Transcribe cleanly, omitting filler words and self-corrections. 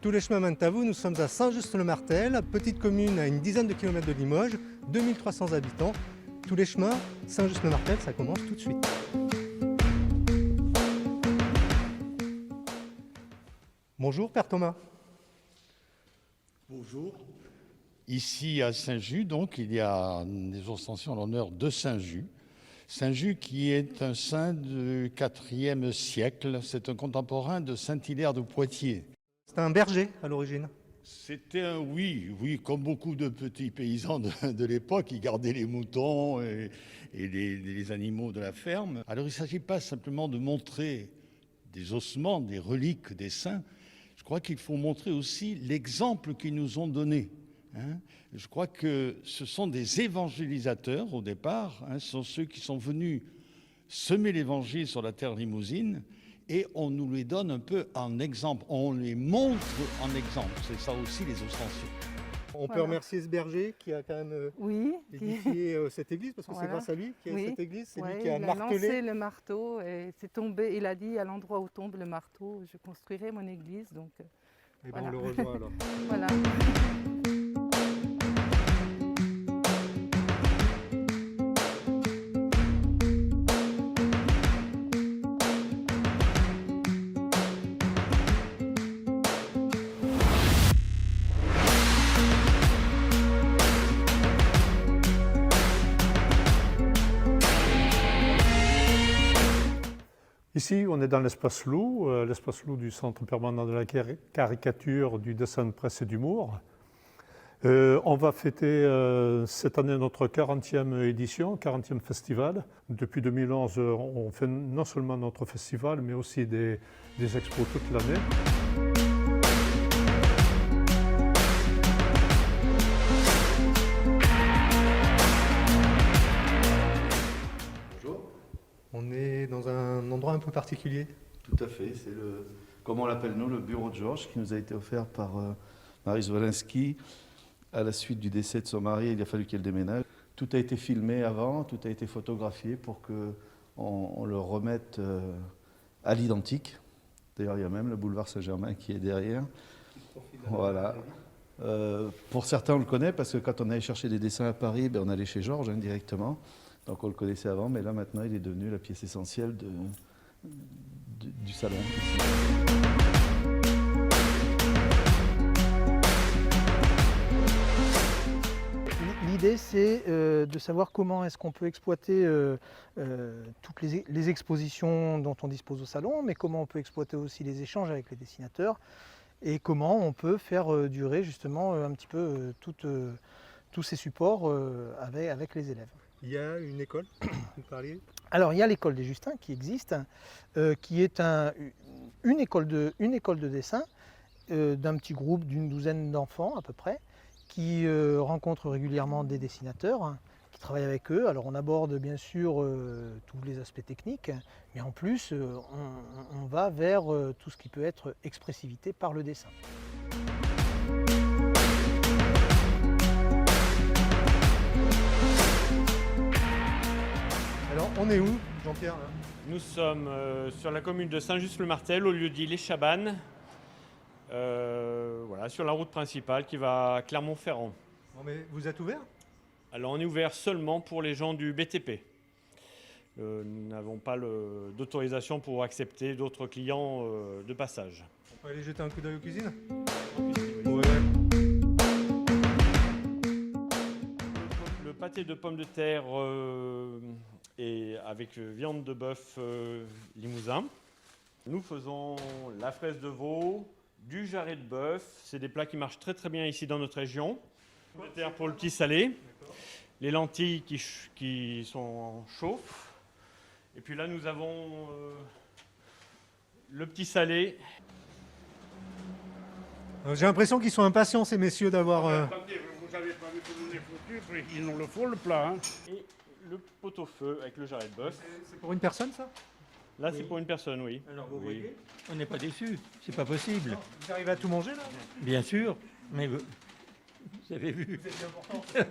Tous les chemins mènent à vous, nous sommes à Saint-Just-le-Martel, petite commune à une dizaine de kilomètres de Limoges, 2300 habitants. Tous les chemins, Saint-Just-le-Martel, ça commence tout de suite. Bonjour Père Thomas. Bonjour. Ici à Saint-Just, donc, il y a des ostensions en l'honneur de Saint-Just. Saint-Just qui est un saint du IVe siècle, c'est un contemporain de Saint-Hilaire de Poitiers. C'est un berger à l'origine. C'était un oui, comme beaucoup de petits paysans de l'époque, ils gardaient les moutons et les animaux de la ferme. Alors il ne s'agit pas simplement de montrer des ossements, des reliques des saints. Je crois qu'il faut montrer aussi l'exemple qu'ils nous ont donné. Je crois que ce sont des évangélisateurs au départ, ce sont ceux qui sont venus semer l'évangile sur la terre limousine et on nous les donne un peu en exemple, on les montre en exemple, c'est ça aussi les ostensions. On peut remercier ce berger qui a quand même édifié cette église, parce que c'est grâce à lui qu'il y a cette église, c'est lui qui a martelé. Il a lancé le marteau et c'est tombé, il a dit à l'endroit où tombe le marteau, je construirai mon église. Donc, et ben on le rejoint alors. Voilà. Ici, on est dans l'espace Loup du Centre permanent de la caricature, du dessin de presse et d'humour. On va fêter cette année notre 40e édition, 40e festival. Depuis 2011, on fait non seulement notre festival, mais aussi des expos toute l'année. On est dans un endroit un peu particulier. Tout à fait, c'est comme on l'appelle nous, le bureau de Georges, qui nous a été offert par Maryse Wolinski. À la suite du décès de son mari, il a fallu qu'elle déménage. Tout a été filmé avant, tout a été photographié pour qu'on le remette à l'identique. D'ailleurs, il y a même le boulevard Saint-Germain qui est derrière. Voilà. Pour certains, on le connaît parce que quand on allait chercher des dessins à Paris, on allait chez Georges directement. Donc on le connaissait avant, mais là maintenant il est devenu la pièce essentielle du salon. L'idée c'est de savoir comment est-ce qu'on peut exploiter toutes les expositions dont on dispose au salon, mais comment on peut exploiter aussi les échanges avec les dessinateurs et comment on peut faire durer justement un petit peu tous ces supports avec les élèves. Il y a une école, vous parliez ? Alors il y a l'école des Justins qui existe, qui est une école de dessin d'un petit groupe d'une douzaine d'enfants à peu près, qui rencontrent régulièrement des dessinateurs, qui travaillent avec eux. Alors on aborde bien sûr tous les aspects techniques, mais en plus on va vers tout ce qui peut être expressivité par le dessin. Alors on est où, Jean-Pierre là ? Nous sommes sur la commune de Saint-Just-le-Martel, au lieu dit Les Chabannes, voilà, sur la route principale qui va à Clermont-Ferrand. Bon, mais vous êtes ouvert ? Alors on est ouvert seulement pour les gens du BTP. Nous n'avons pas d'autorisation pour accepter d'autres clients de passage. On peut aller jeter un coup d'œil aux cuisines ? Le pâté de pommes de terre et avec viande de bœuf limousin. Nous faisons la fraise de veau, du jarret de bœuf. C'est des plats qui marchent très très bien ici dans notre région. Pommes de terre pour le petit salé. Les lentilles qui sont en chauffe. Et puis là nous avons le petit salé. J'ai l'impression qu'ils sont impatients ces messieurs d'avoir... Vous avez pas vu comment on est foutu, ils nous le font le plat. Et le pot-au-feu avec le jarret de bœuf. C'est pour une personne ça ? Là c'est pour une personne, oui. Alors vous voyez, on n'est pas déçus, c'est pas possible. Vous arrivez à tout manger là ? Bien sûr, mais vous avez vu. C'est important.